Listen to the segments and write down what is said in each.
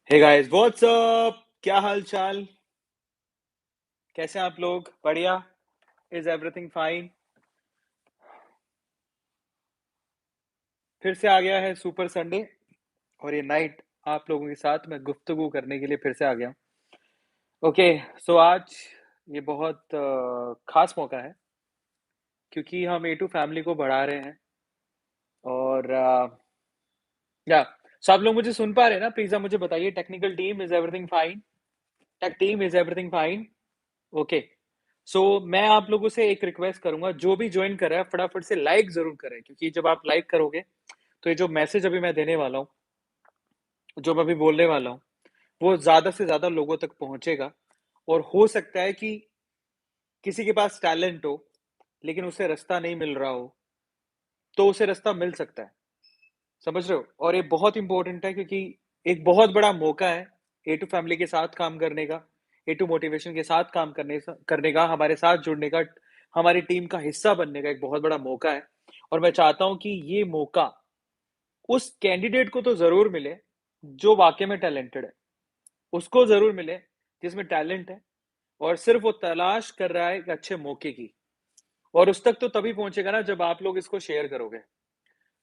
Hey guys what's up, क्या हाल चाल? कैसे हैं आप लोग? बढ़िया? Is everything fine? फिर से आ गया है सुपर संडे और ये नाइट आप लोगों के साथ मैं गुफ्तगू करने के लिए फिर से आ गया हूँ। ओके, सो आज ये बहुत खास मौका है क्योंकि हम ए टू फैमिली को बढ़ा रहे हैं और या सो आप लोग मुझे सुन पा रहे हैं ना? प्लीज आप मुझे बताइए, technical team is everything fine? Tech team is everything fine? Okay, so मैं आप लोगों से एक रिक्वेस्ट करूंगा, जो भी ज्वाइन कर रहा है फटाफट से लाइक जरूर करें, क्योंकि जब आप लाइक करोगे तो ये जो मैसेज अभी मैं देने वाला हूँ, जो मैं अभी बोलने वाला हूँ, वो ज्यादा से ज्यादा लोगों तक पहुंचेगा। और हो सकता है कि किसी के पास टैलेंट हो लेकिन उसे रास्ता नहीं मिल रहा हो, तो उसे रास्ता मिल सकता है। समझ रहे हो? और ये बहुत इंपॉर्टेंट है क्योंकि एक बहुत बड़ा मौका है ए टू फैमिली के साथ काम करने का, ए टू मोटिवेशन के साथ काम करने का, हमारे साथ जुड़ने का, हमारी टीम का हिस्सा बनने का एक बहुत बड़ा मौका है। और मैं चाहता हूं कि ये मौका उस कैंडिडेट को तो जरूर मिले जो वाकई में टैलेंटेड है, उसको जरूर मिले जिसमें टैलेंट है और सिर्फ वो तलाश कर रहा है एक अच्छे मौके की। और उस तक तो तभी पहुंचेगा ना जब आप लोग इसको शेयर करोगे।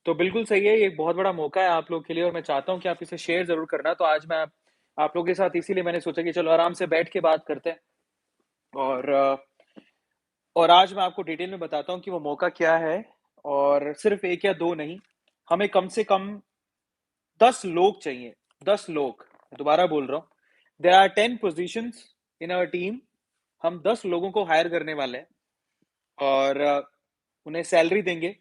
तो बिल्कुल सही है, ये एक बहुत बड़ा मौका है आप लोग के लिए और मैं चाहता हूँ कि आप इसे शेयर जरूर करना। तो आज मैं आप लोगों के साथ इसीलिए मैंने सोचा कि चलो आराम से बैठ के बात करते हैं। और और आज मैं आपको डिटेल में बताता हूँ कि वो मौका क्या है। और सिर्फ एक या दो नहीं, हमें कम से कम 10 लोग चाहिए। 10 लोग, दोबारा बोल रहा हूँ, there are 10 positions in our team. हम 10 लोगों को हायर करने वाले हैं और उन्हें सैलरी देंगे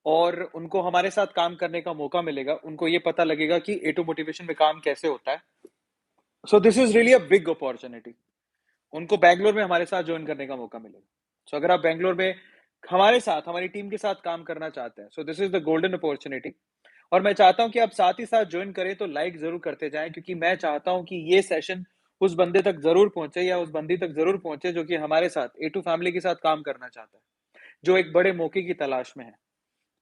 और उनको हमारे साथ काम करने का मौका मिलेगा। उनको ये पता लगेगा कि ए टू मोटिवेशन में काम कैसे होता है। सो this is really a big opportunity. उनको बैंगलोर में हमारे साथ ज्वाइन करने का मौका मिलेगा। सो अगर आप बैंगलोर में हमारे साथ, हमारी टीम के साथ काम करना चाहते हैं, so this is the golden opportunity. और मैं चाहता हूं कि आप साथ ही साथ ज्वाइन करें, तो लाइक जरूर करते जाएं, क्योंकि मैं चाहता हूं कि ये सेशन उस बंदे तक जरूर पहुंचे या उस बंदी तक जरूर पहुंचे जो कि हमारे साथ ए टू फैमिली के साथ काम करना चाहता है, जो एक बड़े मौके की तलाश में है।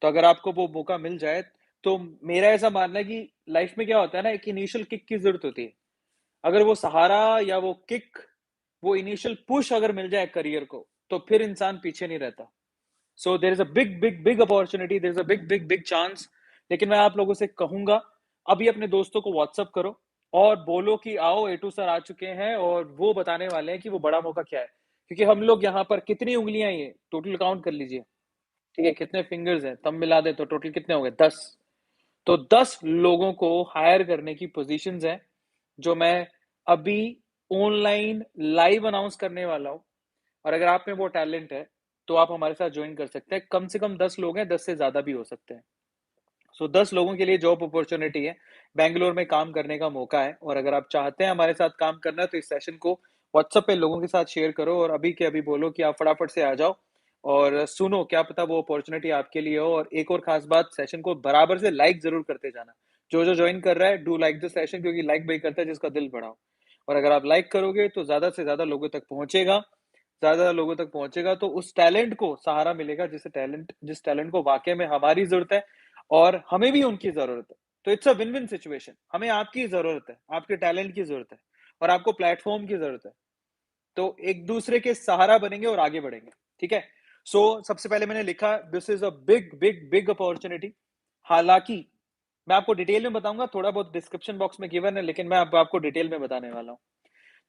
तो अगर आपको वो मौका मिल जाए, तो मेरा ऐसा मानना है कि लाइफ में क्या होता है ना, एक इनिशियल किक की जरूरत होती है। अगर वो सहारा या वो किक, वो इनिशियल पुश अगर मिल जाए करियर को, तो फिर इंसान पीछे नहीं रहता। So there is a big big big opportunity, there is a big big big chance. लेकिन मैं आप लोगों से कहूंगा, अभी अपने दोस्तों को व्हाट्सअप करो और बोलो कि आओ, ए टू सर आ चुके हैं और वो बताने वाले हैं कि वो बड़ा मौका क्या है। क्योंकि हम लोग यहाँ पर कितनी उंगलियां, ये टोटल काउंट कर लीजिए, ठीक है, कितने फिंगर्स हैं, तब मिला दे तो टोटल कितने हो गए? 10। तो 10 लोगों को हायर करने की पोजीशंस हैं, जो मैं अभी ऑनलाइन लाइव अनाउंस करने वाला हूँ। और अगर आप में वो टैलेंट है तो आप हमारे साथ ज्वाइन कर सकते हैं। कम से कम 10 लोग हैं, 10 से ज्यादा भी हो सकते हैं। सो 10 लोगों के लिए जॉब अपॉर्चुनिटी है, बैंगलोर में काम करने का मौका है। और अगर आप चाहते हैं हमारे साथ काम करना, तो इस सेशन को व्हाट्सएप पे लोगों के साथ शेयर करो और अभी के अभी बोलो कि आप फटाफट से आ जाओ और सुनो, क्या पता वो अपॉर्चुनिटी आपके लिए हो। और एक और खास बात, सेशन को बराबर से लाइक जरूर करते जाना। जो जो ज्वाइन कर रहा है, डू लाइक द सेशन, क्योंकि लाइक वही करता है जिसका दिल बड़ा हो। और अगर आप लाइक करोगे तो ज्यादा से ज्यादा लोगों तक पहुंचेगा, ज्यादा लोगों तक पहुंचेगा तो उस टैलेंट को सहारा मिलेगा, जिस टैलेंट को वाकई में हमारी जरूरत है और हमें भी उनकी जरूरत है। तो it's a win win situation. हमें आपकी जरूरत है, आपके टैलेंट की जरूरत है और आपको प्लेटफॉर्म की जरूरत है। तो एक दूसरे के सहारा बनेंगे और आगे बढ़ेंगे। ठीक है? सो सबसे पहले मैंने लिखा, this is a big big big opportunity. हालांकि मैं आपको डिटेल में बताऊंगा, थोड़ा बहुत डिस्क्रिप्शन बॉक्स में गिवन है, लेकिन मैं अब आपको डिटेल में बताने वाला हूँ।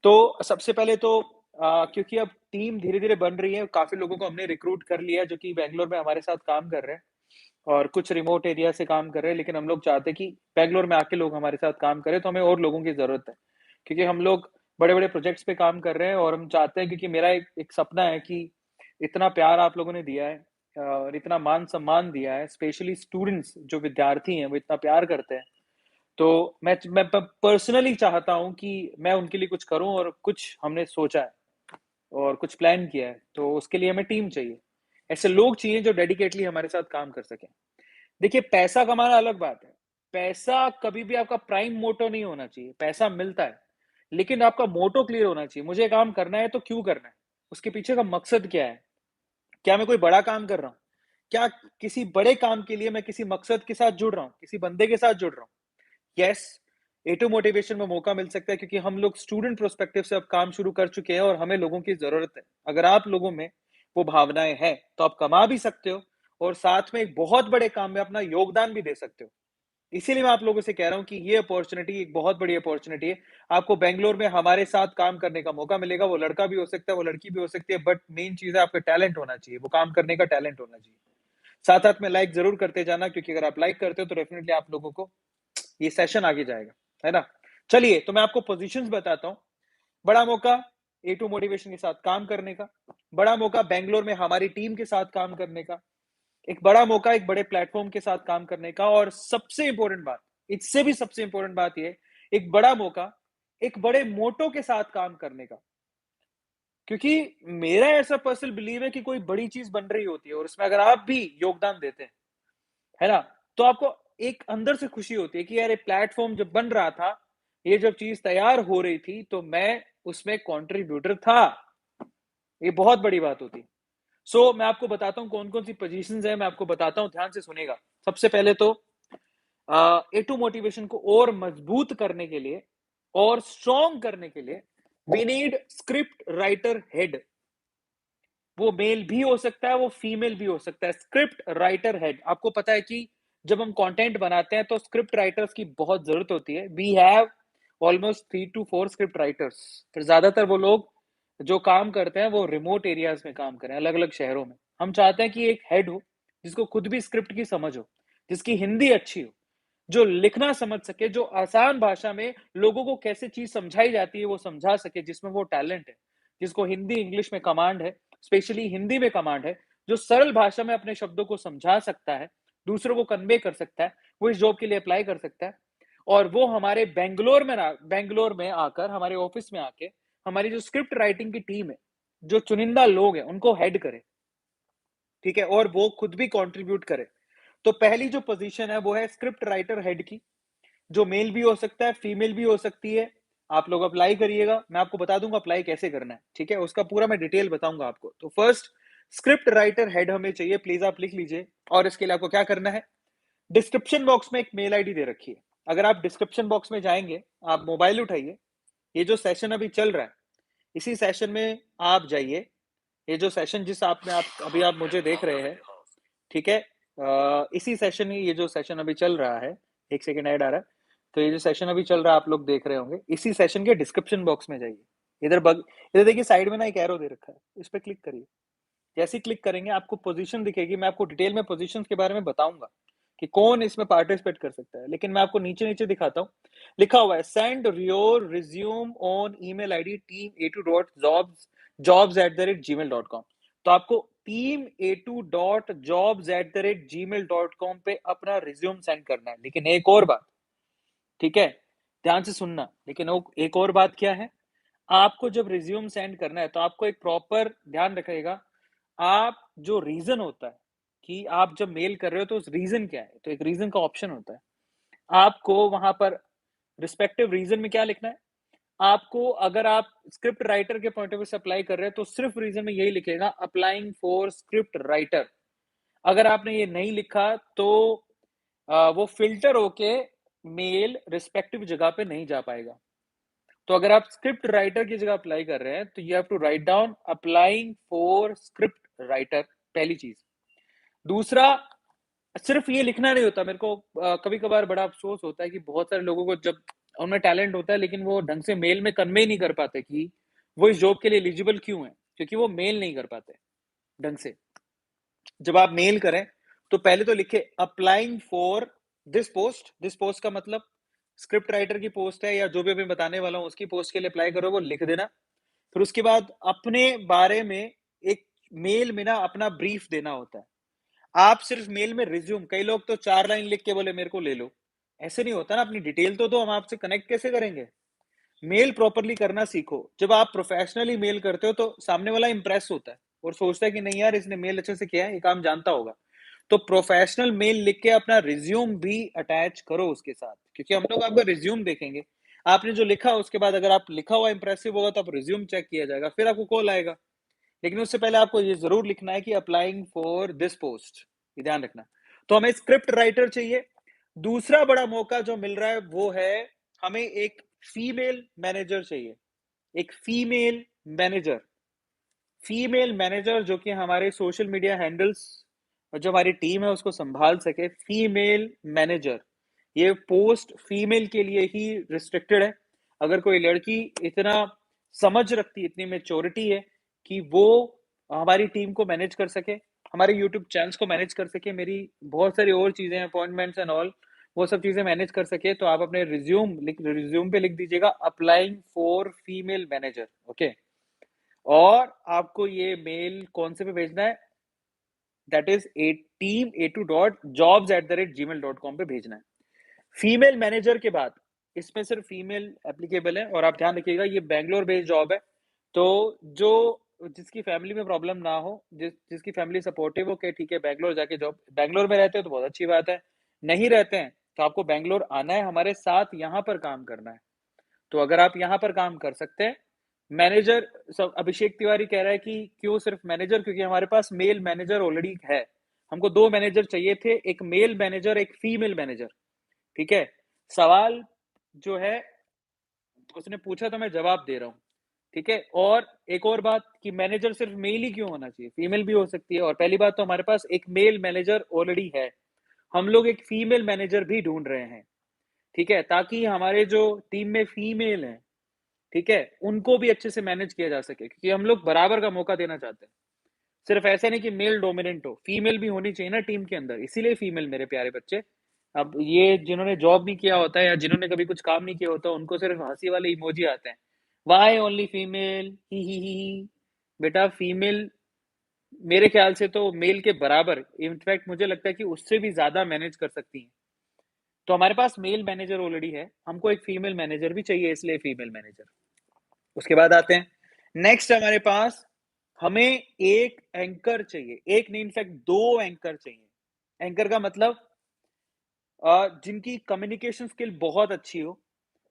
तो सबसे पहले तो क्योंकि अब टीम धीरे धीरे बन रही है, काफी लोगों को हमने रिक्रूट कर लिया जो कि बैंगलोर में हमारे साथ काम कर रहे हैं और कुछ रिमोट एरिया से काम कर रहे हैं। लेकिन हम लोग चाहते हैं कि बैंगलोर में आके लोग हमारे साथ काम करें, तो हमें और लोगों की जरूरत है, क्योंकि हम लोग बड़े बड़े प्रोजेक्ट्स पे काम कर रहे हैं। और हम चाहते हैं, क्योंकि मेरा एक सपना है कि इतना प्यार आप लोगों ने दिया है और इतना मान सम्मान दिया है, स्पेशली स्टूडेंट्स जो विद्यार्थी हैं वो इतना प्यार करते हैं। तो मैं पर्सनली चाहता हूं कि मैं उनके लिए कुछ करूं, और कुछ हमने सोचा है और कुछ प्लान किया है। तो उसके लिए हमें टीम चाहिए, ऐसे लोग चाहिए जो डेडिकेटली हमारे साथ काम कर सकें। देखिए, पैसा कमाना अलग बात है। पैसा कभी भी आपका प्राइम मोटो नहीं होना चाहिए। पैसा मिलता है, लेकिन आपका मोटो क्लियर होना चाहिए। मुझे काम करना है तो क्यों करना है, उसके पीछे का मकसद क्या है। क्या मैं कोई बड़ा काम कर रहा हूँ? क्या किसी बड़े काम के लिए मैं किसी मकसद के साथ जुड़ रहा हूँ, किसी बंदे के साथ जुड़ रहा हूँ? यस, A2 मोटिवेशन में मौका मिल सकता है क्योंकि हम लोग स्टूडेंट प्रोस्पेक्टिव से अब काम शुरू कर चुके हैं और हमें लोगों की ज़रूरत है। अगर आप लोगों में वो भावनाएँ हैं, तो आप कमा भी सकते हो और साथ में एक बहुत बड़े काम में अपना योगदान भी दे सकते हो। इसीलिए मैं आप लोगों से कह रहा हूँ कि ये अपॉर्च्युनिटी एक बहुत बड़ी अपॉर्च्युनिटी है। आपको बैंगलोर में हमारे साथ काम करने का मौका मिलेगा। वो लड़का भी हो सकता है, वो लड़की भी हो सकती है, बट मेन चीज़ है आपका टैलेंट होना चाहिए, वो काम करने का टैलेंट होना चाहिए। साथ-साथ में लाइक ज़रूर करते जाना क्योंकि अगर आप लाइक करते हो तो डेफिनिटली आप लोगों को ये सेशन आगे जाएगा, है ना? चलिए, तो मैं आपको पोज़ीशंस बताता हूँ। बड़ा मौका A2 मोटिवेशन के साथ काम करने का, बड़ा मौका बैंगलोर में हमारी टीम के साथ काम करने का, एक बड़ा मौका एक बड़े प्लेटफ़ॉर्म के साथ काम करने का और सबसे इम्पोर्टेंट बात, इससे भी सबसे इम्पोर्टेंट बात ये है, एक बड़ा मौका, एक बड़े मोटो के साथ काम करने का। क्योंकि मेरा ऐसा पर्सनल बिलीव है कि कोई बड़ी चीज़ बन रही होती है और उसमें अगर आप भी योगदान देते हैं, है ना? तो आपको एक अंदर से खुशी होती है कि यार ये प्लेटफ़ॉर्म जब बन रहा था, ये जब चीज़ तैयार हो रही थी, तो मैं उसमें कंट्रीब्यूटर था। ये बहुत बड़ी बात होती है। मैं आपको बताता हूँ कौन-कौन सी पोज़ीशंस हैं, मैं आपको बताता हूँ, ध्यान से सुनिएगा। सबसे पहले तो A2 मोटिवेशन को और मजबूत करने के लिए और स्ट्रॉन्ग करने के लिए we need script writer head. वो मेल भी हो सकता है, वो फीमेल भी हो सकता है। स्क्रिप्ट राइटर हेड, आपको पता है कि जब हम कंटेंट बनाते हैं तो स्क्रिप्ट राइटर्स की बहुत ज़रूरत होती है। We have almost 3 to 4 script writers. फिर ज़्यादातर वो लोग जो काम करते हैं वो रिमोट एरियाज़ में काम कर रहे हैं, अलग-अलग शहरों में। हम चाहते हैं कि एक हेड हो, जिसको खुद भी स्क्रिप्ट की समझ हो, जिसकी हिंदी अच्छी हो, जो लिखना समझ सके, जो आसान भाषा में लोगों को कैसे चीज़ समझाई जाती है, वो समझा सके, जिसमें वो टैलेंट है, जिसको हिंदी, इंग्लिश में कमांड है, स्पेशली हिंदी में कमांड है, जो सरल भाषा में अपने शब्दों को समझा सकता है, दूसरों को कन्वे कर सकता है, वो इस जॉब के लिए अप्लाई कर सकता है और वो हमारे बैंगलोर में आकर, हमारे ऑफिस में आके, हमारी जो स्क्रिप्ट राइटिंग की टीम है, जो चुनिंदा लोग हैं, उनको हेड करे, ठीक है? और वो खुद भी कंट्रीब्यूट करे। तो पहली जो पोज़ीशन है, वो है स्क्रिप्ट राइटर हेड की। जो मेल भी हो सकता है, फीमेल भी हो सकती है। आप लोग अप्लाई करिएगा, मैं आपको बता दूँगा अप्लाई कैसे करना है, ठीक है? उसका पूरा मैं डिटेल बताऊँगा आपको। तो फर्स्ट स्क्रिप्ट राइटर हेड हमें चाहिए, प्लीज़ आप लिख लीजिए और इसके लिए आपको क्या करना है, डिस्क्रिप्शन बॉक्स में एक मेल आईडी दे रखी है। अगर आप डिस्क्रिप्शन बॉक्स में जाएँगे, आप मोबाइल उठाइए, ये जो सेशन अभी चल रहा है, इसी सेशन में आप जाइए। ये जो सेशन जिस आप में आप अभी आप मुझे देख रहे हैं, ठीक है? इसी सेशन में ये जो सेशन अभी चल रहा है, 1 सेकंड ऐड आ रहा है। तो ये जो सेशन अभी चल रहा है आप लोग देख रहे होंगे, इसी सेशन के डिस्क्रिप्शन बॉक्स में जाइए। इधर देखिए साइड में ना एक एरो दे रखा है, इस पे क्लिक करिए। जैसे ही क्लिक करेंगे आपको पोज़ीशन दिखेगी, मैं आपको डिटेल में पोज़ीशंस के बारे में बताऊँगा कि कौन इसमें पार्टिसिपेट कर सकता है। लेकिन मैं आपको नीचे-नीचे दिखाता हूँ। लिखा हुआ है send your resume on email ID team82.jobs@gmail.com। तो आपको team82.jobs@gmail.com पे अपना रिज़्यूम सेंड करना है। लेकिन एक और बात, ठीक है? ध्यान से सुनना। लेकिन ओ एक और बात क्या है? आपको जब रिज़्यूम सेंड करना है, तो आपको एक प्रॉपर ध्यान रखिएगा, आप जो रीज़न होता है कि आप जब मेल कर रहे हो, तो उस रीज़न क्या है? तो एक रीज़न का ऑप्शन होता है। आपको वहाँ पर रिस्पेक्टिव रीज़न में क्या लिखना है? आपको अगर आप स्क्रिप्ट राइटर के पॉइंट ऑफ व्यू से अप्लाई कर रहे हैं, तो सिर्फ़ रीज़न में यही लिखिएगा अप्लाइंग फॉर स्क्रिप्ट राइटर। अगर आपने ये नहीं लिखा, तो वो फ़िल्टर होके मेल रिस्पेक्टिव जगह पे नहीं जा पाएगा। तो अगर आप स्क्रिप्ट राइटर की जगह अप्लाई कर रहे हैं, तो you have to write down applying for script writer, पहली चीज़। दूसरा, सिर्फ़ ये लिखना नहीं होता, मेरे को कभी-कभार बड़ा अफ़सोस होता है कि बहुत सारे लोगों को जब उनमें टैलेंट होता है, लेकिन वो ढंग से मेल में कन्वे नहीं कर पाते कि वो इस जॉब के लिए एलिजिबल क्यों हैं, क्योंकि वो मेल नहीं कर पाते ढंग से। जब आप मेल करें, तो पहले तो लिखें अप्लाइंग फॉर दिस पोस्ट का मतलब स्क्रिप्ट राइटर की पोस्ट है या जो भी मैं बताने वाला हूँ उसकी पोस्ट के लिए अप्लाई करो, वो लिख देना। फिर उसके बाद अपने बारे में एक मेल में ना अपना ब्रीफ देना होता है। आप सिर्फ मेल में रिज्यूम, कई लोग तो 4 लाइन लिख के बोले मेरे को ले लो। ऐसे नहीं होता ना, अपनी डिटेल तो दो, हम आपसे कनेक्ट कैसे करेंगे? मेल प्रॉपर्ली करना सीखो। जब आप प्रोफेशनली मेल करते हो तो सामने वाला इंप्रेस होता है और सोचता है कि नहीं यार इसने मेल अच्छे से किया है, ये काम जानता होगा। तो प्रोफेशनल मेल लिख के अपना रिज्यूम भी अटैच करो उसके साथ, क्योंकि हम लोग आपका रिज्यूम देखेंगे। आपने जो लिखा उसके बाद अगर आप लिखा हुआ इंप्रेसिव होगा तो आप रिज्यूम चेक किया जाएगा, फिर आपको कॉल आएगा। लेकिन उससे पहले आपको ये जरूर लिखना है कि अप्लाइंग फॉर दिस पोस्ट, ये ध्यान रखना। तो हमें स्क्रिप्ट राइटर चाहिए। दूसरा बड़ा मौका जो मिल रहा है वो है हमें एक फीमेल मैनेजर चाहिए, एक फीमेल मैनेजर, फीमेल मैनेजर जो कि हमारे सोशल मीडिया हैंडल्स और जो हमारी टीम है उसको संभाल सके। फीमेल मैनेजर, ये पोस्ट फीमेल के लिए ही रिस्ट्रिक्टेड है। अगर कोई लड़की इतना समझ रखती, इतनी मेच्योरिटी है कि वो हमारी टीम को मैनेज कर सके, हमारे यूट्यूब चैनल्स को मैनेज कर सके, मेरी बहुत सारी और चीजें, अपॉइंटमेंट्स एंड ऑल, वो सब चीजें मैनेज कर सके, तो आप अपने रिज्यूम पे लिख दीजिएगा applying for female manager. Okay, और आपको ये मेल कौन से पे भेजना है? दैट इज team82.jobs@gmail.com पे भेजना है। फीमेल मैनेजर के बाद इसमें सिर्फ फीमेल एप्लीकेबल है, और आप ध्यान रखिएगा ये बैंगलोर बेस्ड जॉब है। तो जो जिसकी फैमिली में प्रॉब्लम ना हो, जिसकी फैमिली सपोर्टिव हो कि ठीक है बैंगलोर जाके जॉब, बैंगलोर में रहते हो तो बहुत अच्छी बात है, नहीं रहते हैं तो आपको बैंगलोर आना है, हमारे साथ यहाँ पर काम करना है। तो अगर आप यहाँ पर काम कर सकते हैं, मैनेजर, सब अभिषेक तिवारी कह रहा है कि क्यों सिर्फ मैनेजर, क्योंकि हमारे पास मेल मैनेजर ऑलरेडी है। हमको दो मैनेजर चाहिए थे, एक मेल मैनेजर, एक फीमेल मैनेजर। ठीक है, सवाल जो है उसने पूछा तो मैं जवाब दे रहा हूँ। ठीक है, और एक और बात कि मैनेजर सिर्फ मेल ही क्यों होना चाहिए, फीमेल भी हो सकती है। और पहली बात तो हमारे पास एक मेल मैनेजर ऑलरेडी है, हम लोग एक फीमेल मैनेजर भी ढूंढ रहे हैं। ठीक है, ताकि हमारे जो टीम में फीमेल हैं, ठीक है, उनको भी अच्छे से मैनेज किया जा सके, क्योंकि हम लोग बराबर का मौका देना चाहते हैं। सिर्फ ऐसा नहीं कि मेल डोमिनेंट हो, फीमेल भी होनी चाहिए ना टीम के अंदर, इसीलिए फीमेल मेरे प्यारे बच्चे। अब ये जिन्होंने जॉब नहीं किया होता है या जिन्होंने कभी कुछ काम नहीं किया होता, उनको सिर्फ हंसी वाले इमोजी आते हैं, वाई ओनली फीमेल, ही। बेटा फीमेल मेरे ख्याल से तो मेल के बराबर, इनफैक्ट मुझे लगता है कि उससे भी ज्यादा मैनेज कर सकती हैं। तो हमारे पास मेल मैनेजर ऑलरेडी है, हमको एक फीमेल मैनेजर भी चाहिए, इसलिए फीमेल मैनेजर। उसके बाद आते हैं नेक्स्ट, हमारे पास हमें एक एंकर चाहिए, एक नहीं इनफैक्ट दो एंकर चाहिए। एंकर का मतलब जिनकी कम्युनिकेशन स्किल बहुत अच्छी हो,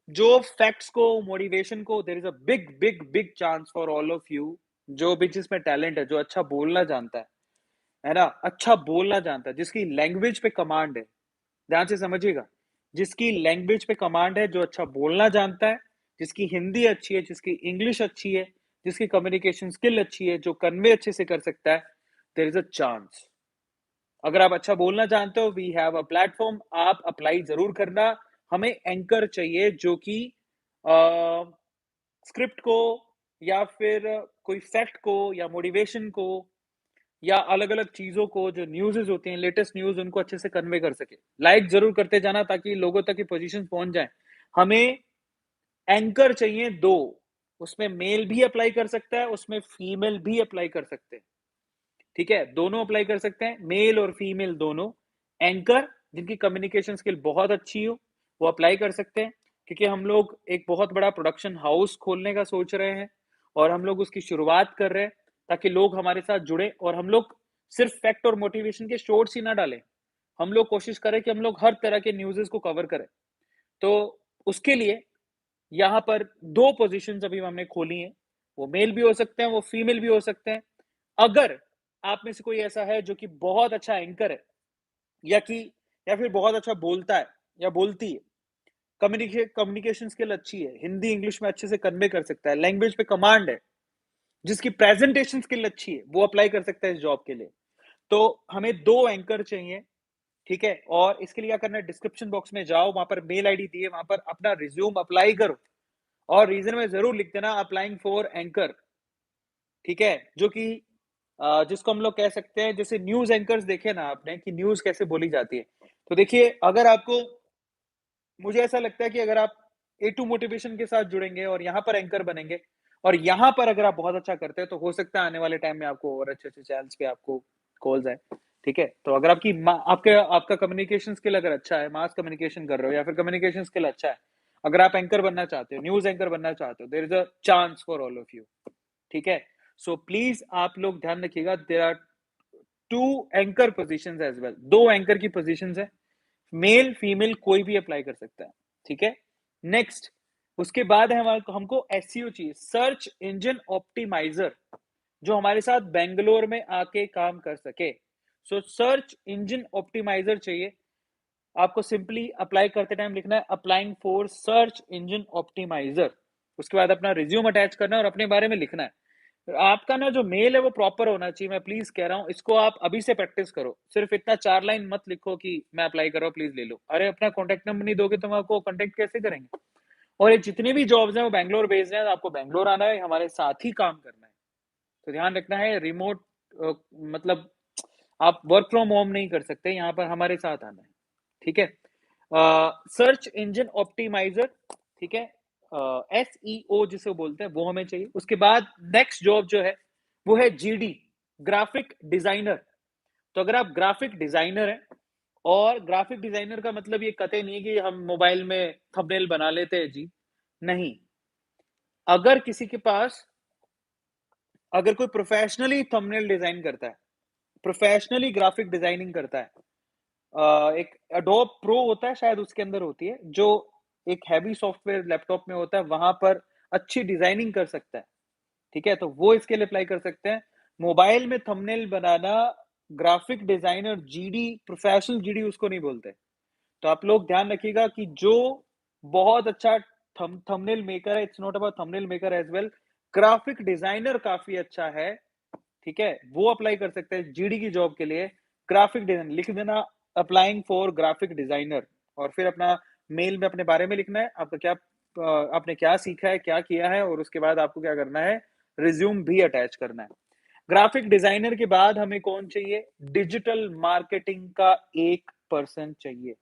जो फैक्ट्स को, मोटिवेशन को, there is a big big big chance for all of you, जो भी जिसमें टैलेंट है, जो अच्छा बोलना जानता है ना, अच्छा बोलना जानता है, जिसकी लैंग्वेज पे कमांड है, ध्यान से समझिएगा, जिसकी लैंग्वेज पे कमांड है, जो अच्छा बोलना जानता है, जिसकी हिंदी अच्छी है, जिसकी इंग्लिश अच्छी है, जिसकी कम्युनिकेशन स्किल अच्छी है, जो कन्वे अच्छे से कर सकता है, देयर इज अ चांस। अगर आप अच्छा बोलना जानते हो, वी हैव अ प्लेटफॉर्म, आप अप्लाई जरूर करना। हमें एंकर चाहिए जो कि स्क्रिप्ट को, या फिर कोई फैक्ट को, या मोटिवेशन को, या अलग अलग चीजों को, जो न्यूज़ होती हैं, लेटेस्ट न्यूज, उनको अच्छे से कन्वे कर सके। लाइक जरूर करते जाना ताकि लोगों तक की पोजीशन पहुंच जाए। हमें एंकर चाहिए दो, उसमें मेल भी अप्लाई कर सकता है, उसमें फीमेल भी अप्लाई कर सकते हैं। ठीक है, दोनों अप्लाई कर सकते हैं, मेल और फीमेल दोनों। एंकर जिनकी कम्युनिकेशन स्किल बहुत अच्छी हो, वो अप्लाई कर सकते हैं, क्योंकि हम लोग एक बहुत बड़ा प्रोडक्शन हाउस खोलने का सोच रहे हैं, और हम लोग उसकी शुरुआत कर रहे हैं ताकि लोग हमारे साथ जुड़े, और हम लोग सिर्फ फैक्ट और मोटिवेशन के शॉर्ट्स ही ना डालें, हम लोग कोशिश करें कि हम लोग हर तरह के न्यूज़ को कवर करें। तो उसके लिए यहाँ पर दो पोजीशंस अभी हमने खोली हैं, वो मेल भी हो सकते हैं, वो फीमेल भी हो सकते हैं। अगर आप में से कोई ऐसा है जो कि बहुत अच्छा एंकर है, या कि या फिर बहुत अच्छा बोलता है या बोलती है, कम्युनिकेशन स्किल अच्छी है, हिंदी इंग्लिश में अच्छे से कन्वे कर सकता है, लैंग्वेज पे कमांड है, जिसकी प्रेजेंटेशन स्किल अच्छी है, वो अप्लाई कर सकता है इस जॉब के लिए। तो हमें दो एंकर चाहिए। ठीक है, और इसके लिए क्या करना है, डिस्क्रिप्शन बॉक्स में जाओ, वहां पर मेल आईडी दिए, वहां पर अपना रिज्यूम अप्लाई करो, और रीजन में जरूर लिख देना अप्लाइंग फॉर एंकर। ठीक है, जो कि जिसको हम लोग कह सकते हैं, जैसे न्यूज एंकर्स देखे ना आपने कि न्यूज कैसे बोली जाती है, तो देखिए, अगर आपको, मुझे ऐसा लगता है कि अगर आप A2 मोटिवेशन के साथ जुड़ेंगे और यहाँ पर एंकर बनेंगे, और यहाँ पर अगर आप बहुत अच्छा करते हैं, तो हो सकता है आने वाले टाइम में आपको और अच्छे अच्छे चैनल्स पे आपको कॉल्स आए। ठीक है, तो अगर आपका कम्युनिकेशन स्किल अगर अच्छा है, मास कम्युनिकेशन कर रहे हो, या फिर कम्युनिकेशन स्किल अच्छा है, अगर आप एंकर बनना चाहते हो, न्यूज एंकर बनना चाहते हो, there is a chance for all of you. ठीक है, सो प्लीज आप लोग ध्यान रखिएगा, there are two anchor positions as well, दो एंकर की पोजीशंस है, मेल फीमेल कोई भी अप्लाई कर सकता है। ठीक है, नेक्स्ट, उसके बाद है हमारे हमको एसईओ चाहिए, सर्च इंजन ऑप्टिमाइजर, जो हमारे साथ बेंगलोर में आके काम कर सके। सो सर्च इंजन ऑप्टिमाइजर चाहिए। आपको सिंपली अप्लाई करते टाइम लिखना है applying for search engine optimizer. उसके बाद अपना रिज्यूम अटैच करना है और अपने बारे में लिखना है। आपका ना जो मेल है वो प्रॉपर होना चाहिए, मैं प्लीज कह रहा हूँ, इसको आप अभी से प्रैक्टिस करो। सिर्फ इतना 4 लाइन मत लिखो कि मैं अप्लाई कर रहा हूँ प्लीज ले लो। अरे अपना कॉन्टेक्ट नंबर नहीं दोगे तो हम आपको कॉन्टेक्ट कैसे करेंगे? और ये जितनी भी जॉब्स हैं वो बैंगलोर बेस्ड हैं, तो आपको बैंगलोर आना है, हमारे साथ ही काम करना है। तो ध्यान रखना है, रिमोट मतलब आप वर्क फ्रॉम होम नहीं कर सकते, यहाँ पर हमारे साथ आना है। ठीक है, सर्च इंजन ऑप्टिमाइजर, ठीक है, SEO जिसे बोलते हैं, वो हमें चाहिए। उसके बाद नेक्स्ट जॉब जो है वो है GD, ग्राफिक डिजाइनर। तो अगर आप ग्राफिक डिजाइनर हैं, और ग्राफिक डिजाइनर का मतलब ये कतई नहीं है कि हम मोबाइल में थंबनेल बना लेते हैं जी, नहीं। अगर किसी के पास, अगर कोई प्रोफेशनली थंबनेल डिजाइन करता है, प्रोफेशनली ग्राफिक डिजाइनिंग करता है, एक एडोब प्रो होता है शायद, उसके अंदर होती है, जो एक हैवी सॉफ्टवेयर लैपटॉप में होता है, वहां पर अच्छी डिजाइनिंग कर सकता है। ठीक है, तो वो इसके लिए अप्लाई कर सकते हैं। मोबाइल में थंबनेल बनाना, graphic designer GD, professional GD उसको नहीं बोलते। तो आप लोग ध्यान रखिएगा कि जो बहुत अच्छा थंबनेल मेकर है, it's not about thumbnail maker as well, graphic designer काफी अच्छा है, ठीक है, वो अप्लाई कर सकते हैं GD की जॉब के लिए। ग्राफिक डिजाइन लिख देना, अप्लाइंग फॉर ग्राफिक डिजाइनर, और फिर अपना मेल में अपने बारे में लिखना है, आपका क्या आपने क्या सीखा है, क्या किया है, और उसके बाद आपको क्या करना है, रिज्यूम भी अटैच करना है। ग्राफिक डिजाइनर के बाद हमें कौन चाहिए? डिजिटल मार्केटिंग का एक पर्सन चाहिए,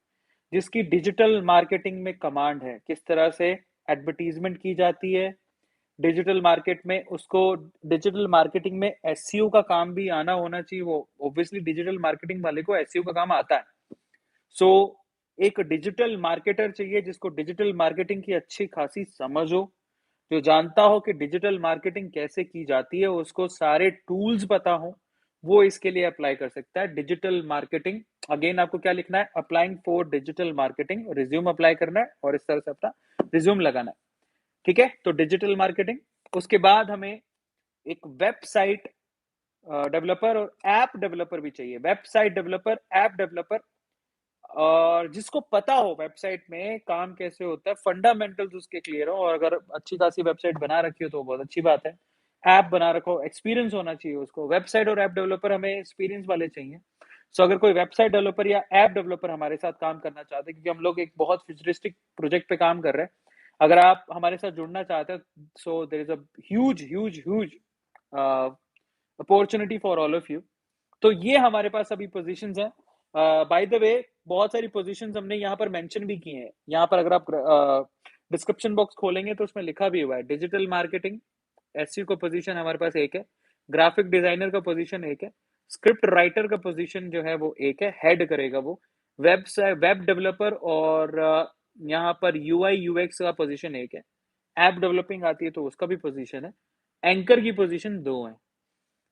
जिसकी डिजिटल मार्केटिंग में कमांड है, किस तरह से एडवर्टीजमेंट की जाती है डिजिटल मार्केट में, उसको डिजिटल मार्केटिंग में SEO का काम भी आना होना चाहिए। वो ऑब्वियसली डिजिटल मार्केटिंग वाले को SEO का काम आता है। सो एक डिजिटल मार्केटर चाहिए जिसको डिजिटल मार्केटिंग की अच्छी खासी समझ हो, जो जानता हो कि डिजिटल मार्केटिंग कैसे की जाती है, उसको सारे टूल्स पता हो, वो इसके लिए अप्लाई कर सकता है। डिजिटल मार्केटिंग, अगेन आपको क्या लिखना है, applying for digital marketing, resume apply करना है और इस तरह से अपना रिज्यूम लगाना है। ठीक है, तो डिजिटल मार्केटिंग। उसके बाद हमें एक वेबसाइट डेवलपर और ऐप डेवलपर भी चाहिए, वेबसाइट डेवलपर, ऐप डेवलपर, और जिसको पता हो वेबसाइट में काम कैसे होता है, फंडामेंटल्स उसके क्लियर हो, और अगर अच्छी खासी वेबसाइट बना रखी हो तो बहुत अच्छी बात है। ऐप बना रखो, एक्सपीरियंस होना चाहिए उसको। वेबसाइट और ऐप डेवलपर हमें एक्सपीरियंस वाले चाहिए। सो अगर कोई वेबसाइट डेवलपर या ऐप डेवलपर हमारे साथ काम करना चाहते हैं, क्योंकि हम लोग एक बहुत फ्यूचरिस्टिक प्रोजेक्ट पे काम कर रहे हैं, अगर आप हमारे साथ जुड़ना चाहते हैं, so there is a huge huge huge opportunity for all of you. तो ये हमारे पास अभी पोजीशंस हैं। बाय द वे, बहुत सारी पोजीशंस हमने यहाँ पर मेंशन भी की हैं। यहाँ पर अगर आप डिस्क्रिप्शन बॉक्स खोलेंगे तो उसमें लिखा भी हुआ है, डिजिटल मार्केटिंग SEO का पोजीशन हमारे पास एक है, ग्राफिक डिजाइनर का पोजीशन एक है, स्क्रिप्ट राइटर का पोजीशन जो है वो एक है, हेड करेगा वो, वेबसाइट वेब डेवलपर, और यहाँ पर UI UX का पोजीशन एक है, ऐप डेवलपिंग आती है तो उसका भी पोजीशन है, एंकर की पोजीशन 2 है।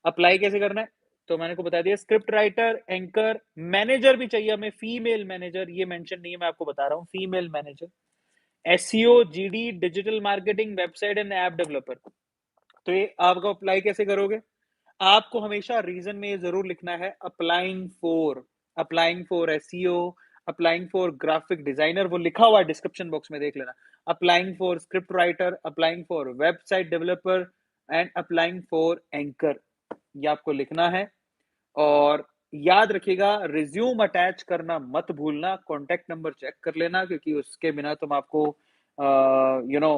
अप्लाई कैसे करना है तो मैंने को बता दिया, स्क्रिप्ट राइटर, एंकर, मैनेजर भी चाहिए हमें, फीमेल मैनेजर, ये मेंशन नहीं है, मैं आपको बता रहा हूँ, female manager, SEO, GD, digital marketing, website and app developer. तो ये आपको अप्लाई कैसे करोगे? आपको हमेशा रीजन में ये जरूर लिखना है, applying for SEO, applying for graphic designer, वो लिखा हुआ है डिस्क्रिप्शन बॉक्स में, देख लेना। Applying for script writer, applying for website developer, and applying for anchor, ये आपको लिखना है। और याद रखिएगा, रिज्यूम अटैच करना मत भूलना, कॉन्टेक्ट नंबर चेक कर लेना, क्योंकि उसके बिना तुम आपको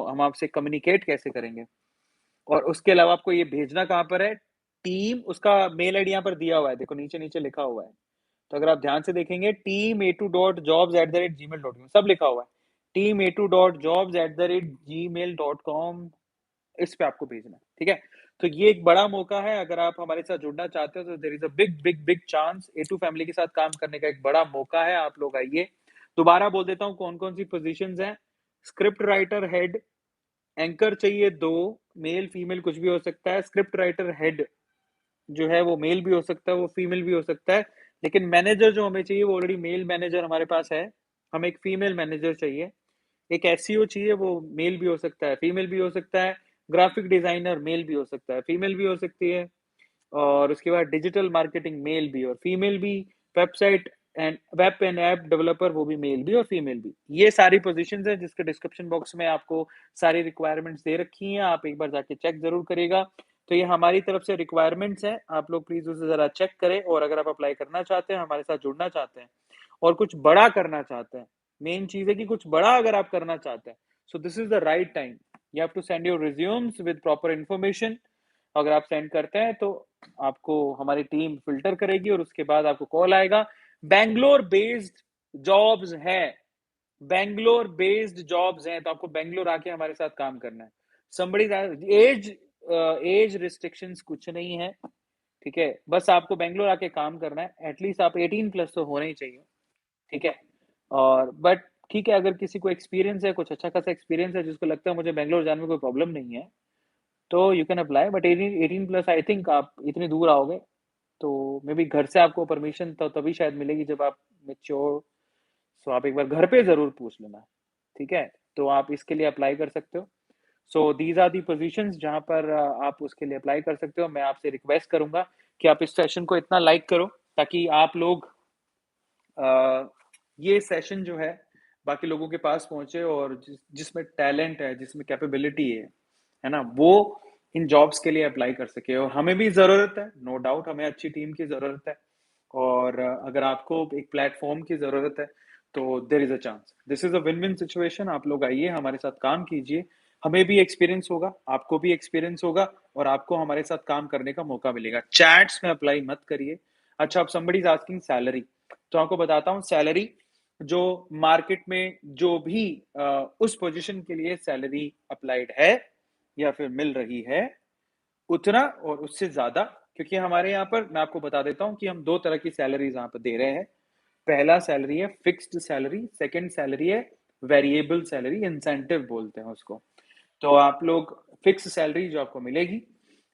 हम आपसे कम्युनिकेट कैसे करेंगे। और उसके अलावा आपको ये भेजना कहाँ पर है, टीम, उसका मेल आईडी यहाँ पर दिया हुआ है, देखो नीचे नीचे लिखा हुआ है। तो अगर आप ध्यान से देखेंगे, team82.jobs@gmail.com, सब लिखा हुआ है, team82.jobs@gmail.com, इस पे आपको भेजना है। ठीक है, तो ये एक बड़ा मौका है, अगर आप हमारे साथ जुड़ना चाहते हो तो there is a big big big chance, A2 family के साथ काम करने का एक बड़ा मौका है, आप लोग आइए। दोबारा बोल देता हूँ कौन कौन सी पोजीशंस हैं, स्क्रिप्ट राइटर हेड, एंकर चाहिए 2, मेल फीमेल कुछ भी हो सकता है। स्क्रिप्ट राइटर हेड जो है वो मेल भी हो सकता है, वो फीमेल भी हो सकता है, लेकिन मैनेजर जो हमें चाहिए वो ऑलरेडी मेल मैनेजर हमारे पास है, हमें एक फीमेल मैनेजर चाहिए। एक SEO चाहिए, वो मेल भी हो सकता है, फीमेल भी हो सकता है। ग्राफिक डिजाइनर मेल भी हो सकता है, फीमेल भी हो सकती है। और उसके बाद डिजिटल मार्केटिंग मेल भी और फीमेल भी। Website and web and app developer, वो भी मेल भी और फीमेल भी। ये सारी पोजीशंस है जिसके डिस्क्रिप्शन बॉक्स में आपको सारी रिक्वायरमेंट्स दे रखी हैं, आप एक बार जाके चेक जरूर करिएगा। तो ये हमारी तरफ से रिक्वायरमेंट्स हैं, आप लोग प्लीज उसे जरा चेक करें, और अगर आप अप्लाई करना चाहते हैं, हमारे साथ जुड़ना चाहते हैं और कुछ बड़ा करना चाहते हैं, मेन चीज है कि कुछ बड़ा अगर आप करना चाहते हैं, so this is the right time. You have to send your resumes with proper information. अगर आप सेंड करते हैं तो आपको हमारी टीम फिल्टर करेगी और उसके बाद आपको कॉल आएगा। बैंगलोर बेस्ड जॉब्स है, बैंगलोर बेस्ड जॉब्स हैं, तो आपको बैंगलोर आके हमारे साथ काम करना है। समबड़ी एज एज रिस्ट्रिक्शंस कुछ नहीं है, ठीक है, बस आपको बैंगलोर आके काम करना है। एटलीस्ट आप 18 प्लस तो होना ही चाहिए, ठीक है। और बट ठीक है, अगर किसी को एक्सपीरियंस है, कुछ अच्छा खासा एक्सपीरियंस है, जिसको लगता है मुझे बैंगलोर जाने में कोई प्रॉब्लम नहीं है, तो you can apply. But 18 plus I think आप इतनी दूर आओगे तो मे बी घर से आपको परमिशन तो तभी शायद मिलेगी जब आप मेच्योर। सो आप एक बार घर पे जरूर पूछ लेना, ठीक है। तो आप इसके लिए अप्लाई कर सकते हो। So these are the positions जहां पर आप उसके लिए अप्लाई कर सकते हो। मैं आपसे रिक्वेस्ट करूंगा कि आप इस सेशन को इतना लाइक करो ताकि आप लोग ये सेशन जो है बाकी लोगों के पास पहुंचे, और जिसमें टैलेंट है, जिसमें कैपेबिलिटी है ना, वो इन जॉब्स के लिए अप्लाई कर सके। और हमें भी जरूरत है, नो डाउट, हमें अच्छी टीम की जरूरत है। और अगर आपको एक प्लेटफॉर्म की जरूरत है तो देर is a chance, this is a win win situation. आप लोग आइए, हमारे साथ काम कीजिए, हमें भी एक्सपीरियंस होगा, आपको भी एक्सपीरियंस होगा, और आपको हमारे साथ काम करने का मौका मिलेगा। चैट्स में अप्लाई मत करिए। अच्छा, अब समबडी इज आस्किंग सैलरी, तो आपको बताता हूँ सैलरी जो मार्केट में जो भी उस पोजीशन के लिए सैलरी अप्लाइड है या फिर मिल रही है, उतना और उससे ज्यादा। क्योंकि हमारे यहाँ पर मैं आपको बता देता हूँ कि हम दो तरह की सैलरीज यहाँ पर दे रहे हैं। पहला सैलरी है फिक्स्ड सैलरी, सेकंड सैलरी है वेरिएबल सैलरी, इंसेंटिव बोलते हैं उसको। तो आप लोग फिक्स सैलरी जो आपको मिलेगी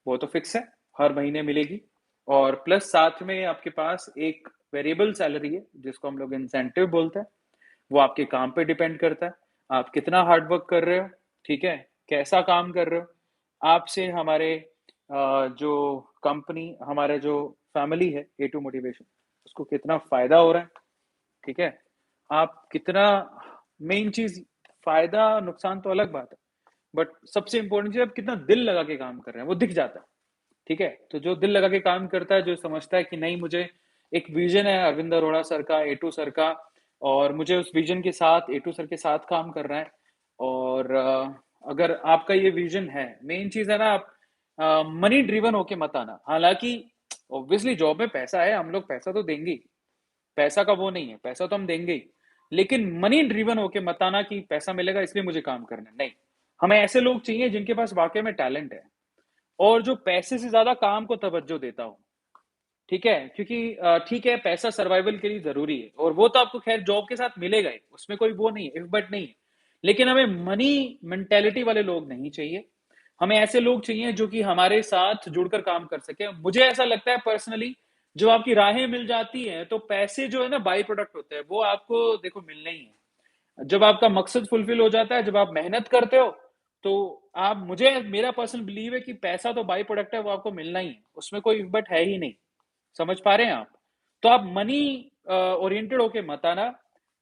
वो तो फिक्स है, हर महीने मिलेगी, और प्लस साथ में आपके पास एक वेरिएबल सैलरी है जिसको हम लोग इंसेंटिव बोलते हैं। वो आपके काम पे डिपेंड करता है, आप कितना हार्ड वर्क कर रहे हो, ठीक है, कैसा काम कर रहे हो, आपसे हमारे जो कंपनी, हमारे जो फैमिली है A2 मोटिवेशन, उसको कितना फायदा हो रहा है, ठीक है। आप कितना, मेन चीज, फायदा नुकसान तो अलग बात है, बट सबसे इंपॉर्टेंट चीज आप कितना दिल लगा के काम कर रहे हैं वो दिख जाता है, ठीक है। तो जो दिल लगा के काम करता है, जो समझता है कि नहीं, मुझे एक विजन है अरविंद अरोड़ा सर का, A2 सर का, और मुझे उस विजन के साथ A2 सर के साथ काम करना है। और अगर आपका ये विजन है, मेन चीज है ना, आप मनी ड्रिवन होके मत आना। हालांकि ऑब्वियसली जॉब में पैसा है, हम लोग पैसा तो देंगे ही, पैसा का वो नहीं है, पैसा तो हम देंगे ही, लेकिन मनी ड्रिवन होके मत आना कि पैसा मिलेगा इसलिए मुझे काम करना है। नहीं, हमें ऐसे लोग चाहिए जिनके पास वाकई में टैलेंट है और जो पैसे से ज्यादा काम को तवज्जो देता हो, ठीक है। क्योंकि ठीक है, पैसा सर्वाइवल के लिए जरूरी है, और वो तो आपको खैर जॉब के साथ मिलेगा ही, उसमें कोई वो नहीं है, इफ बट नहीं है। लेकिन हमें मनी मेंटेलिटी वाले लोग नहीं चाहिए, हमें ऐसे लोग चाहिए जो कि हमारे साथ जुड़कर काम कर सके। मुझे ऐसा लगता है पर्सनली, जो आपकी राहें मिल जाती हैं तो पैसे जो है ना बाई प्रोडक्ट होते हैं, वो आपको देखो मिलने ही है। जब आपका मकसद फुलफिल हो जाता है, जब आप मेहनत करते हो, तो आप, मुझे, मेरा पर्सनल बिलीव है कि पैसा तो बाई प्रोडक्ट है, वो आपको मिलना ही है, उसमें कोई इफ बट है ही नहीं। समझ पा रहे हैं आप? तो आप मनी ओरिएंटेड होके मत आना,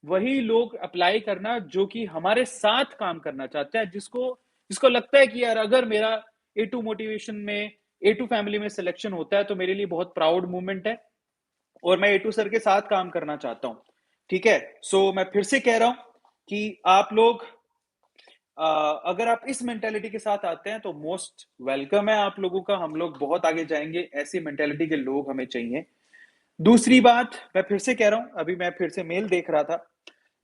वही लोग अप्लाई करना जो कि हमारे साथ काम करना चाहते हैं, जिसको जिसको लगता है कि यार अगर मेरा A2 मोटिवेशन में, A2 फैमिली में सिलेक्शन होता है तो मेरे लिए बहुत प्राउड मूवमेंट है, और मैं A2 सर के साथ काम करना चाहता हूं, ठीक है। सो मैं फिर से कह रहा हूं कि आप लोग अगर आप इस मेंटेलिटी के साथ आते हैं तो मोस्ट वेलकम है आप लोगों का, हम लोग बहुत आगे जाएंगे, ऐसी मेंटेलिटी के लोग हमें चाहिए। दूसरी बात मैं फिर से कह रहा हूं, अभी मैं फिर से मेल देख रहा था,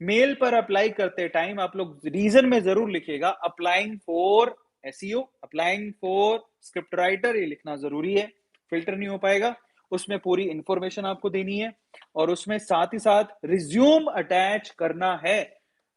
मेल पर अप्लाई करते टाइम आप लोग रीजन में जरूर लिखिएगा applying for SEO, applying for script writer, ये लिखना जरूरी है, फिल्टर नहीं हो पाएगा। उसमें पूरी इंफॉर्मेशन आपको देनी है, और उसमें साथ ही साथ रिज्यूम अटैच करना है।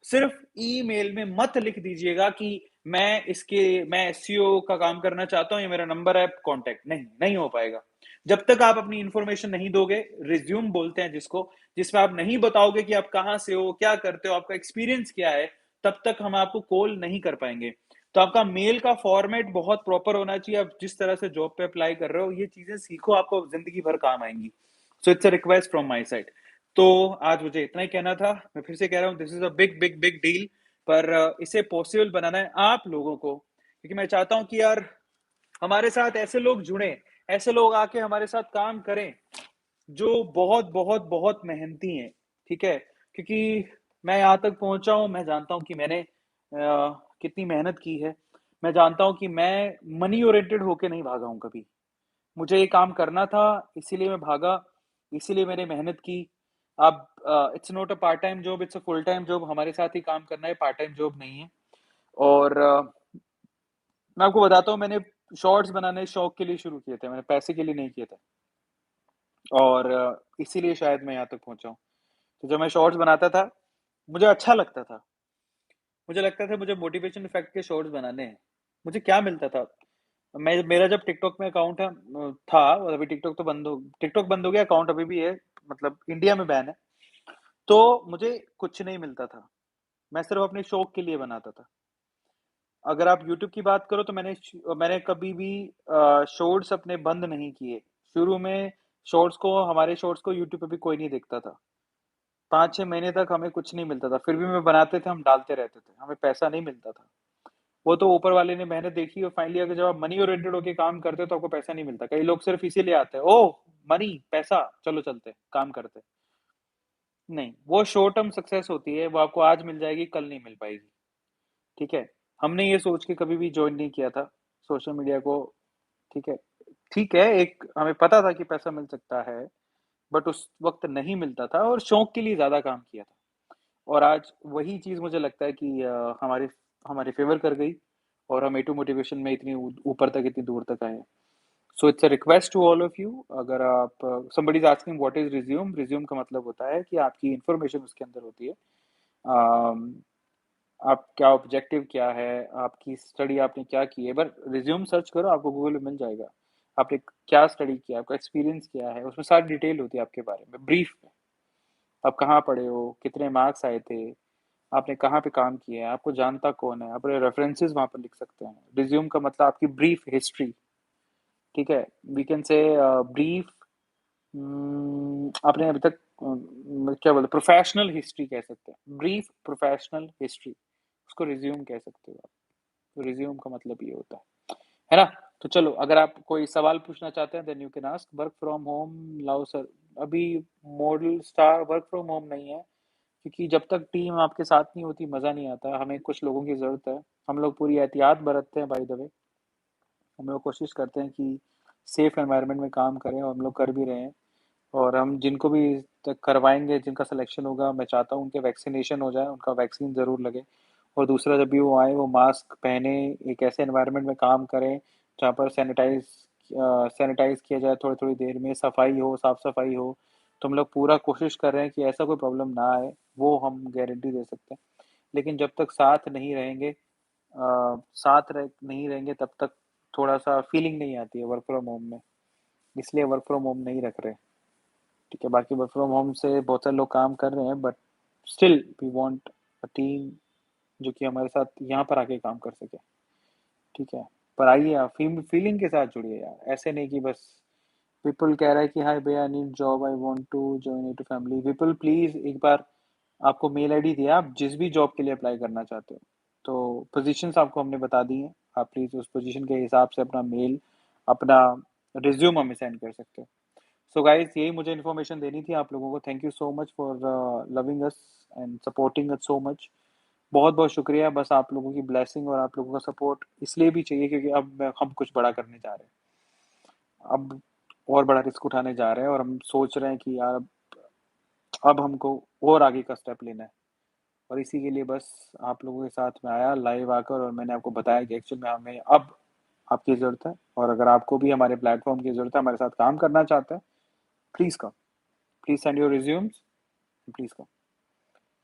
सिर्फ ईमेल में मत लिख दीजिएगा कि मैं SEO का काम करना चाहता हूं, ये मेरा नंबर है कॉन्टेक्ट, नहीं, नहीं हो पाएगा जब तक आप अपनी इंफॉर्मेशन नहीं दोगे। रिज्यूम बोलते हैं जिसको, जिसमें आप नहीं बताओगे कि आप कहाँ से हो, क्या करते हो, आपका एक्सपीरियंस क्या है, तब तक हम आपको कॉल नहीं कर पाएंगे। तो आपका मेल का फॉर्मेट बहुत प्रॉपर होना चाहिए। आप जिस तरह से जॉब पे अप्लाई कर रहे हो, ये चीजें सीखो, आपको जिंदगी भर काम आएंगी। सो it's a request from my side. तो आज मुझे इतना ही कहना था। मैं फिर से कह रहा हूँ, this is a big, big, big deal, पर इसे पॉसिबल बनाना है आप लोगों को, क्योंकि मैं चाहता हूँ कि यार हमारे साथ ऐसे लोग जुड़ें, ऐसे लोग आके हमारे साथ काम करें, जो बहुत, बहुत, बहुत मेहनती हैं, ठीक है? क्योंकि मैं यहाँ तक पहुँचा हूँ, मैं जानता हूँ कि मैंने कितनी मेहनत की है। मैं जानता हूँ कि मैं मनी ओरिएंटेड होके नहीं भागा हूँ कभी। मुझे ये काम करना था, इसीलिए मैं भागा, इसीलिए मैंने मेहनत की। अब it's not a part time job, it's a full time job. हमारे साथ ही काम करना है, पार्ट टाइम जॉब नहीं है। और मैं आपको बताता हूँ, मैंने शॉर्ट्स बनाने शौक के लिए शुरू किए थे, मैंने पैसे के लिए नहीं किए थे। और इसीलिए शायद मैं यहाँ तक पहुँचा हूँ। तो जब मैं शॉर्ट्स बनाता था, मुझे अच्छा लगता था। मुझे लगता था मुझे मोटिवेशन इफेक्ट के शॉर्ट्स बनाने हैं। मुझे क्या मिलता था? मैं मेरा जब टिकटॉक में अकाउंट था, और अभी टिकटॉक बंद हो गया, अकाउंट अभी भी है, मतलब इंडिया में बैन है। तो मुझे कुछ नहीं मिलता था। मैं सिर्फ अपने शौक के लिए बनाता था। अगर आप यूट्यूब की बात करो तो मैंने कभी भी शॉर्ट्स अपने बंद नहीं किए। शुरू में हमारे शॉर्ट्स को यूट्यूब पे भी कोई नहीं देखता था। 5-6 महीने तक हमें कुछ नहीं मिलता था, फिर भी मैं बनाते थे, हम डालते रहते थे, हमें पैसा नहीं मिलता था। वो तो ऊपर वाले ने मेहनत देखी, और फाइनली अगर जब आप मनी ओरिएंटेड होके काम करते हो तो आपको पैसा नहीं मिलता। कई लोग सिर्फ इसीलिए आते हैं, ओह मनी, पैसा, चलो चलते हैं, काम करते हैं। नहीं, वो शॉर्ट टर्म सक्सेस होती है, वो आपको आज मिल जाएगी, कल नहीं मिल पाएगी। ठीक है? हमने ये सोच के कभी भी ज्वाइन नहीं किया था सोशल मीडिया को। ठीक है? ठीक है, एक हमें पता था कि पैसा मिल सकता है, बट उस वक्त नहीं मिलता था, और शौक के लिए ज्यादा काम किया था। और आज वही चीज मुझे लगता है कि हमारे हमारे फेवर कर गई, और हम ए टू मोटिवेशन में इतनी ऊपर तक, इतनी दूर तक आए। So it's a request to all of you. अगर आप somebody is asking what is resume, resume का मतलब होता है कि आपकी इंफॉर्मेशन उसके अंदर होती है। um, आप क्या ऑब्जेक्टिव क्या है, आपकी स्टडी आपने क्या की है। बट रिज्यूम सर्च करो, आपको गूगल में मिल जाएगा। आपने क्या स्टडी किया, आपका एक्सपीरियंस क्या है, उसमें सारी डिटेल होती है आपके बारे में, ब्रीफ में। आप कहाँ पढ़े हो, कितने मार्क्स आए थे, आपने कहाँ पे काम किया है, आपको जानता कौन है, अपने रेफरेंसेस वहाँ पर लिख सकते हैं। रिज्यूम का मतलब आपकी ब्रीफ हिस्ट्री। ठीक है? वी कैन से ब्रीफ, आपने अभी तक क्या बोलते, प्रोफेशनल हिस्ट्री कह सकते हैं, ब्रीफ प्रोफेशनल हिस्ट्री, उसको रिज्यूम कह सकते हो आप। तो रिज्यूम का मतलब ये होता है ना? तो चलो, अगर आप कोई सवाल पूछना चाहते हैं, then you can ask. Work from home लाओ सर, अभी model star work from home नहीं है, क्योंकि जब तक टीम आपके साथ नहीं होती मज़ा नहीं आता। हमें कुछ लोगों की ज़रूरत है। हम लोग पूरी एहतियात बरतते हैं, बाय द वे। हम लोग कोशिश करते हैं कि सेफ एनवायरनमेंट में काम करें, और हम लोग कर भी रहे हैं। और हम जिनको भी तक करवाएंगे, जिनका सिलेक्शन होगा, मैं चाहता हूँ उनके वैक्सीनेशन हो जाए, उनका वैक्सीन ज़रूर लगे। और दूसरा, जब भी वो आए, वो मास्क पहने, एक ऐसे एनवायरनमेंट में काम करें जहाँ पर सैनिटाइज किया जाए, थोड़ी थोड़ी देर में सफाई हो, साफ सफाई हो। तो हम लोग पूरा कोशिश कर रहे हैं कि ऐसा कोई प्रॉब्लम ना आए, वो हम गारंटी दे सकते हैं। लेकिन जब तक साथ नहीं रहेंगे, नहीं रहेंगे, तब तक थोड़ा सा फीलिंग नहीं आती है वर्क फ्रॉम होम में। इसलिए वर्क फ्रॉम होम नहीं रख रहे। ठीक है? बाकी वर्क फ्रॉम होम से बहुत सारे लोग काम कर रहे हैं, but still we want a team जो कि हमारे साथ यहाँ पर आके काम कर सके। ठीक है? पर आइए, आप फीलिंग के साथ जुड़िए यार, ऐसे नहीं कि बस पीपल कह रहा है कि हाय भैया, I need job, I want to join into family. People please, एक बार आपको मेल आईडी दिया, आप जिस भी जॉब के लिए अप्लाई करना चाहते हो, तो पोजीशंस आपको हमने बता दी हैं। आप प्लीज उस पोजीशन के हिसाब से अपना मेल, अपना रिज्यूम हमें सेंड कर सकते हो। सो गाइस, यही मुझे इन्फॉर्मेशन देनी थी आप लोगों को। Thank you so much for loving us and supporting us so much. बहुत बहुत शुक्रिया। बस आप लोगों की ब्लेसिंग और आप लोगों का सपोर्ट इसलिए भी चाहिए, क्योंकि अब हम कुछ बड़ा करने जा रहे हैं। अब और बड़ा रिस्क उठाने जा रहे हैं, और हम सोच रहे हैं कि यार अब हमको और आगे का स्टेप लेना है। और इसी के लिए बस आप लोगों के साथ में आया लाइव आकर, और मैंने आपको बताया कि एक्चुअल में हमें अब आपकी ज़रूरत है। और अगर आपको भी हमारे प्लेटफॉर्म की ज़रूरत है, हमारे साथ काम करना चाहते हैं, please come, please send your resumes, please come.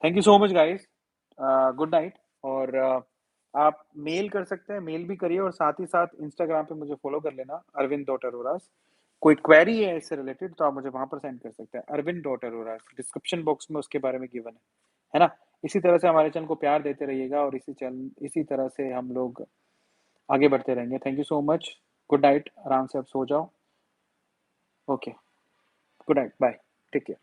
Thank you so much guys. Good night. और आप मेल कर सकते हैं, मेल भी करिए, और साथ ही साथ इंस्टाग्राम पे मुझे फॉलो कर लेना, अरविंद डॉट अरोरास। कोई क्वेरी है इससे रिलेटेड तो आप मुझे वहां पर सेंड कर सकते हैं, Arvind dot Aroras. Description box में उसके बारे में गिवन है ना? इसी तरह से हमारे चैनल को प्यार देते रहिएगा, और इसी तरह से हम लोग आगे बढ़ते रहेंगे। Thank you so much. Good night, आराम से अब सो जाओ। Okay, good night, bye, take care.